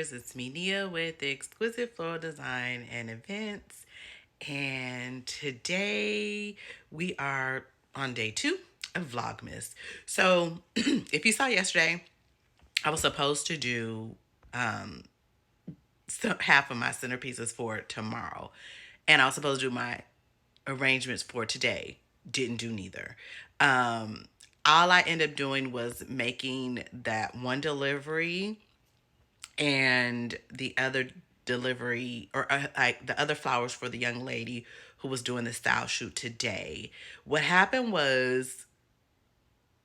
flowers, it's me Nia with Exquisite Floral Design and Events, and today we are on day 2 of Vlogmas. So if you saw yesterday, I was supposed to do half of my centerpieces for tomorrow, and I was supposed to do my arrangements for today. Didn't do neither. Um, all I ended up doing was making that one delivery and the other delivery, or like the other flowers for the young lady who was doing the style shoot today. What happened was,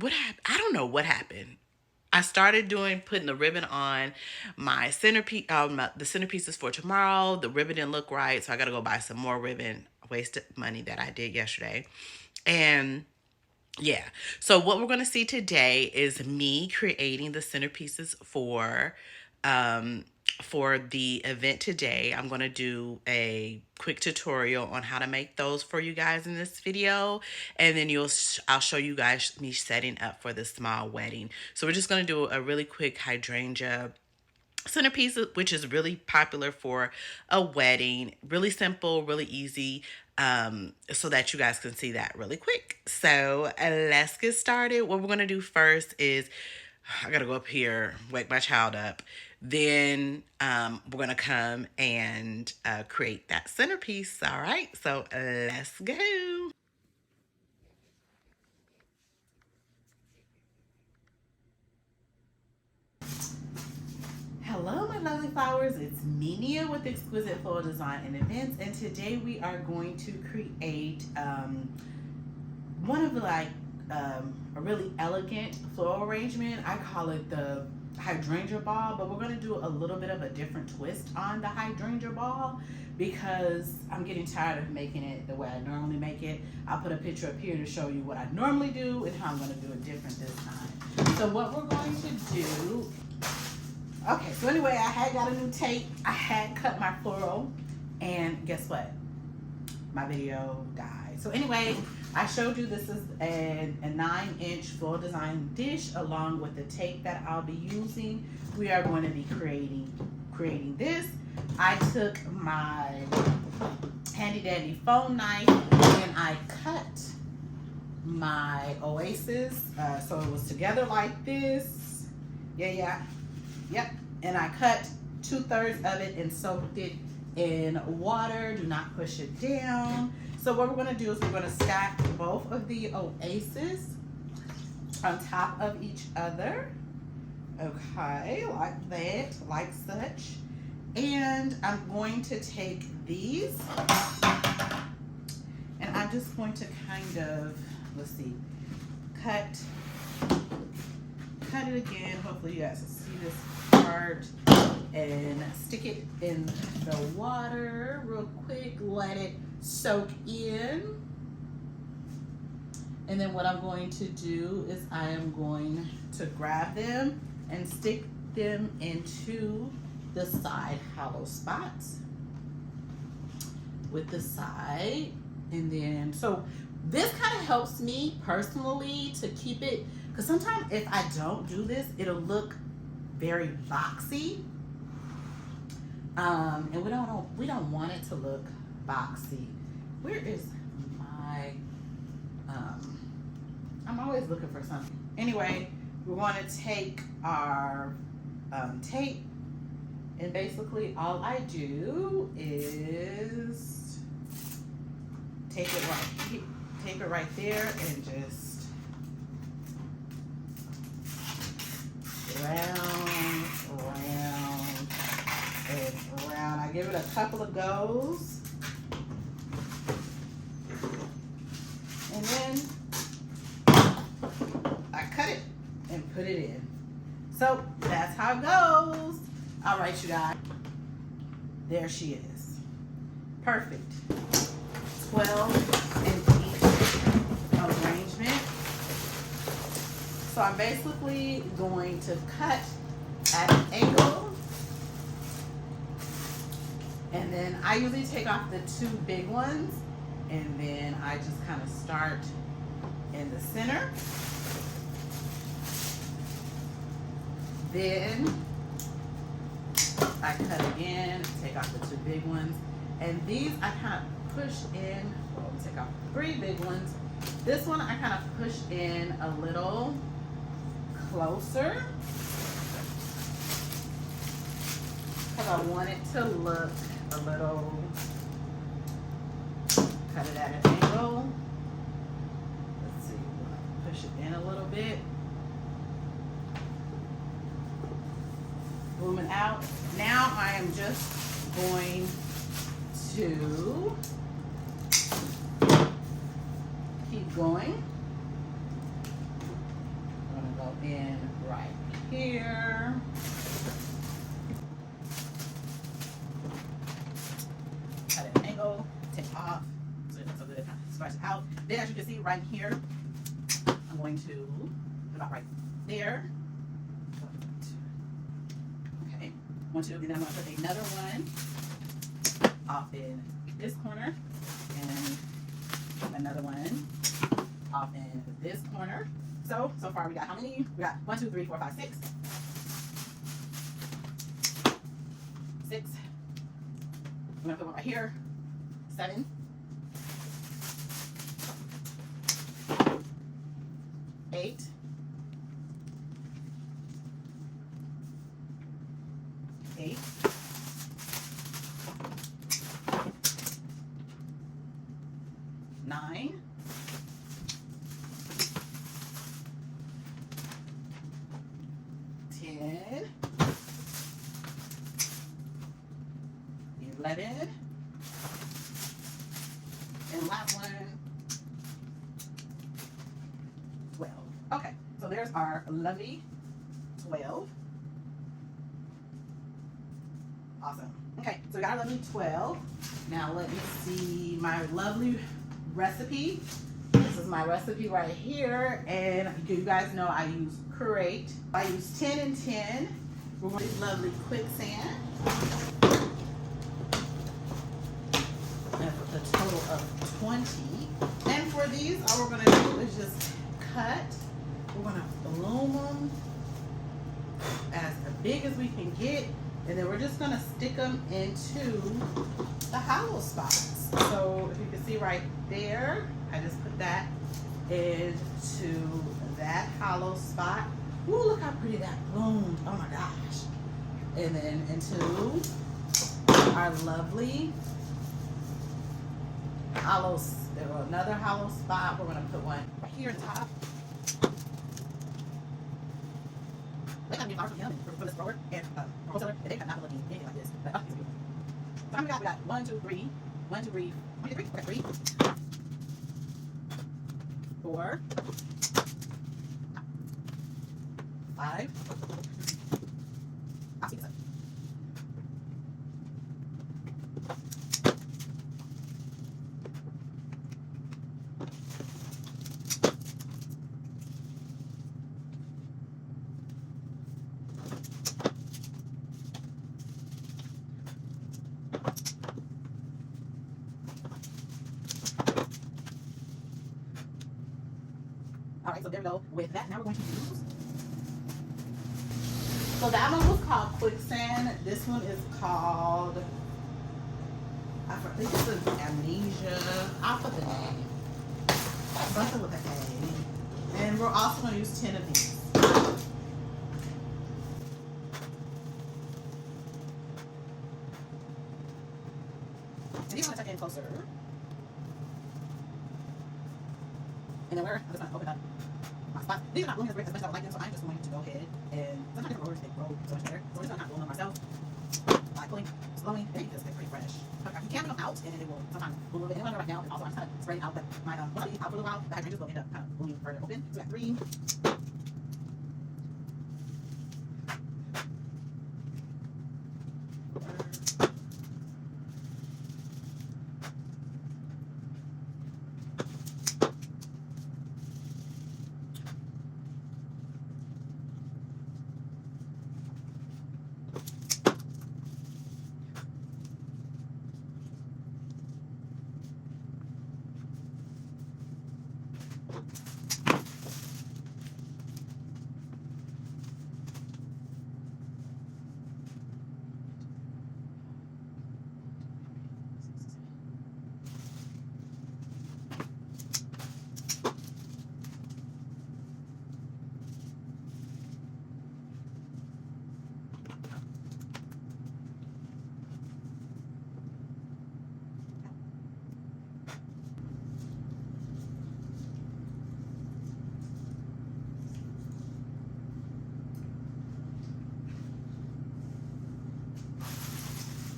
I don't know what happened. I started putting the ribbon on my centerpiece, the centerpieces for tomorrow. The ribbon didn't look right, so I got to go buy some more ribbon. Wasted money that I did yesterday, and yeah. So what we're going to see today is me creating the centerpieces for the event today. I'm going to do a quick tutorial on how to make those for you guys in this video, and then I'll show you guys me setting up for the small wedding. So we're just going to do a really quick hydrangea centerpiece, which is really popular for a wedding. Really simple, really easy, so that you guys can see that really quick. So let's get started. What we're going to do first is, I got to go up here, wake my child up. Then we're going to come and create that centerpiece. All right, so let's go. Hello, my lovely flowers. It's me, Nia, with Exquisite Floral Design and Events, and today we are going to create one of a really elegant floral arrangement. I call it the hydrangea ball, but we're going to do a little bit of a different twist on the hydrangea ball because I'm getting tired of making it the way I normally make it. I'll put a picture up here to show you what I normally do and how I'm going to do it different this time. So what we're going to do, okay, so anyway, I had got a new tape. I had cut my floral, and guess what? My video died. So anyway, I showed you this is a 9-inch floral design dish along with the tape that I'll be using. We are going to be creating this. I took my handy dandy phone knife and I cut my oasis so it was together like this. Yep. And I cut 2/3 of it and soaked it in water. Do not push it down. So what we're going to do is we're going to stack both of the oasis on top of each other. Okay, like that, like such. And I'm going to take these and I'm just going to kind of, let's see, cut it again. Hopefully you guys can see this part, and stick it in the water real quick, let it soak in. And then what I'm going to do is I am going to grab them and stick them into the side hollow spots with the side. And then, so this kind of helps me personally to keep it, because sometimes if I don't do this, it'll look very boxy. And we don't want it to look boxy. Where is my, I'm always looking for something. Anyway, we're going to take our tape, and basically all I do is tape it right there and just round, and round. I give it a couple of goes, and then I cut it and put it in. So that's how it goes. All right, you guys. There she is. Perfect. 12 in each arrangement. So I'm basically going to cut at an angle, and then I usually take off the 2 big ones, and then I just kind of start in the center. Then again, take off the 2 big ones. And these I kind of push in, well, let me take off 3 big ones. This one I kind of push in a little closer because I want it to look a little, cut it at an angle. Let's see, push it in a little bit. Booming out. Now I am just going to keep going. I'm going to go in right here. Cut at an angle, take off, so that it kind of scratch it out. Then as you can see right here, I'm going to put about right there. Okay, 1, 2, and then I'm going to put another one off in this corner, and another one off in this corner. So far we got how many? We got 1, 2, 3, 4, 5, 6. 6. I'm gonna put one right here. 7. 8. 8. 9. 10. 11. And last one, 12. Okay, so there's our lovely 12. Awesome. Okay, so we got our lovely 12. Now let me see my lovely recipe. This is my recipe right here, and you guys know I use Curate. I use 10 and 10. We're going to use lovely quicksand. And a total of 20. And for these, all we're going to do is just cut. We're going to bloom them as big as we can get, and then we're just going to stick them into the hollow spots. So if you can see right there, I just put that into that hollow spot. Ooh, look how pretty that bloomed. Oh my gosh. And then into our lovely hollows. There was another hollow spot. We're going to put one right here at the top. They got me flowers from him and for this grower and wholesaler, and they have not looking anything like this. But it's beautiful. So how many we got? 1, 2, 3. 1, 2, 3. 1, 2, 3. Okay, 3. 4. 5. I'll speed this up. 6. Alright, so there we go. With that, now we're going to use. So that one was called quicksand. This one is called, I think this is amnesia. I'll put the name. Something with an A. And we're also going to use 10 of these. And you want to tuck in closer. And then I'm just going to open up my spots. These are not blooming as much as I would like them, so I'm just going to go ahead and sometimes different growers, they grow so much better. So we're just going to not bloom them ourselves by pulling, slowing, and because they're pretty fresh. You can bring them out, and then it will sometimes bloom a little bit. And right now, and also I'm kind of spreading out, but my one of these out for a little while, the hydrangeas will end up kind of blooming further open. So we got 3.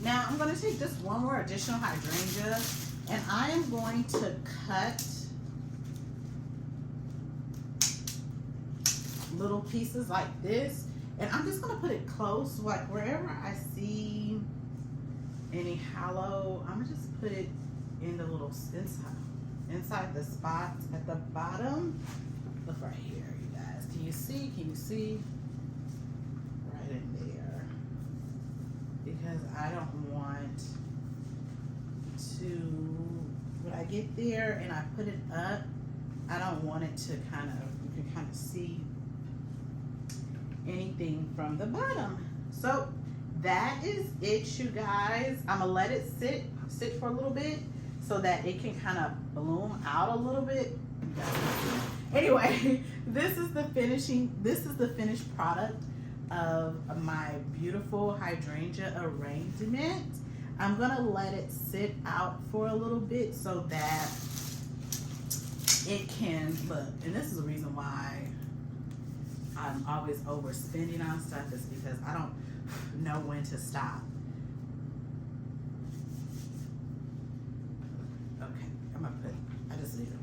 Now I'm going to take just one more additional hydrangea, and I am going to cut little pieces like this, and I'm just going to put it close, like wherever I see any hollow, I'm going to just put it in the little inside the spots at the bottom. Look right here, you guys. Can you see? Can you see? Right in there. Because I don't want to, when I get there and I put it up, I don't want it to kind of, you can kind of see anything from the bottom. So that is it, you guys. I'm gonna let it sit for a little bit so that it can kind of bloom out a little bit. Anyway, this is the finished product of my beautiful hydrangea arrangement. I'm gonna let it sit out for a little bit so that it can look, and this is the reason why I'm always overspending on stuff, is because I don't know when to stop. Okay, I'm gonna put, I just need it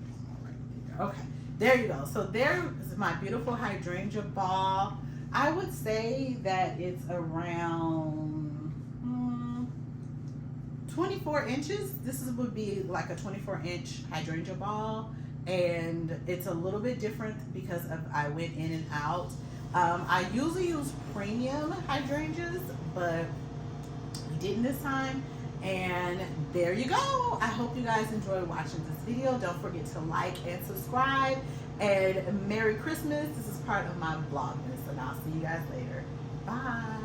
right there. Okay, there you go. So there is my beautiful hydrangea ball. I would say that it's around 24 inches. This would be like a 24-inch hydrangea ball. And it's a little bit different because I went in and out. I usually use premium hydrangeas, but we didn't this time. And there you go. I hope you guys enjoyed watching this video. Don't forget to like and subscribe. And Merry Christmas. This is part of my Vlogmas, and I'll see you guys later. Bye.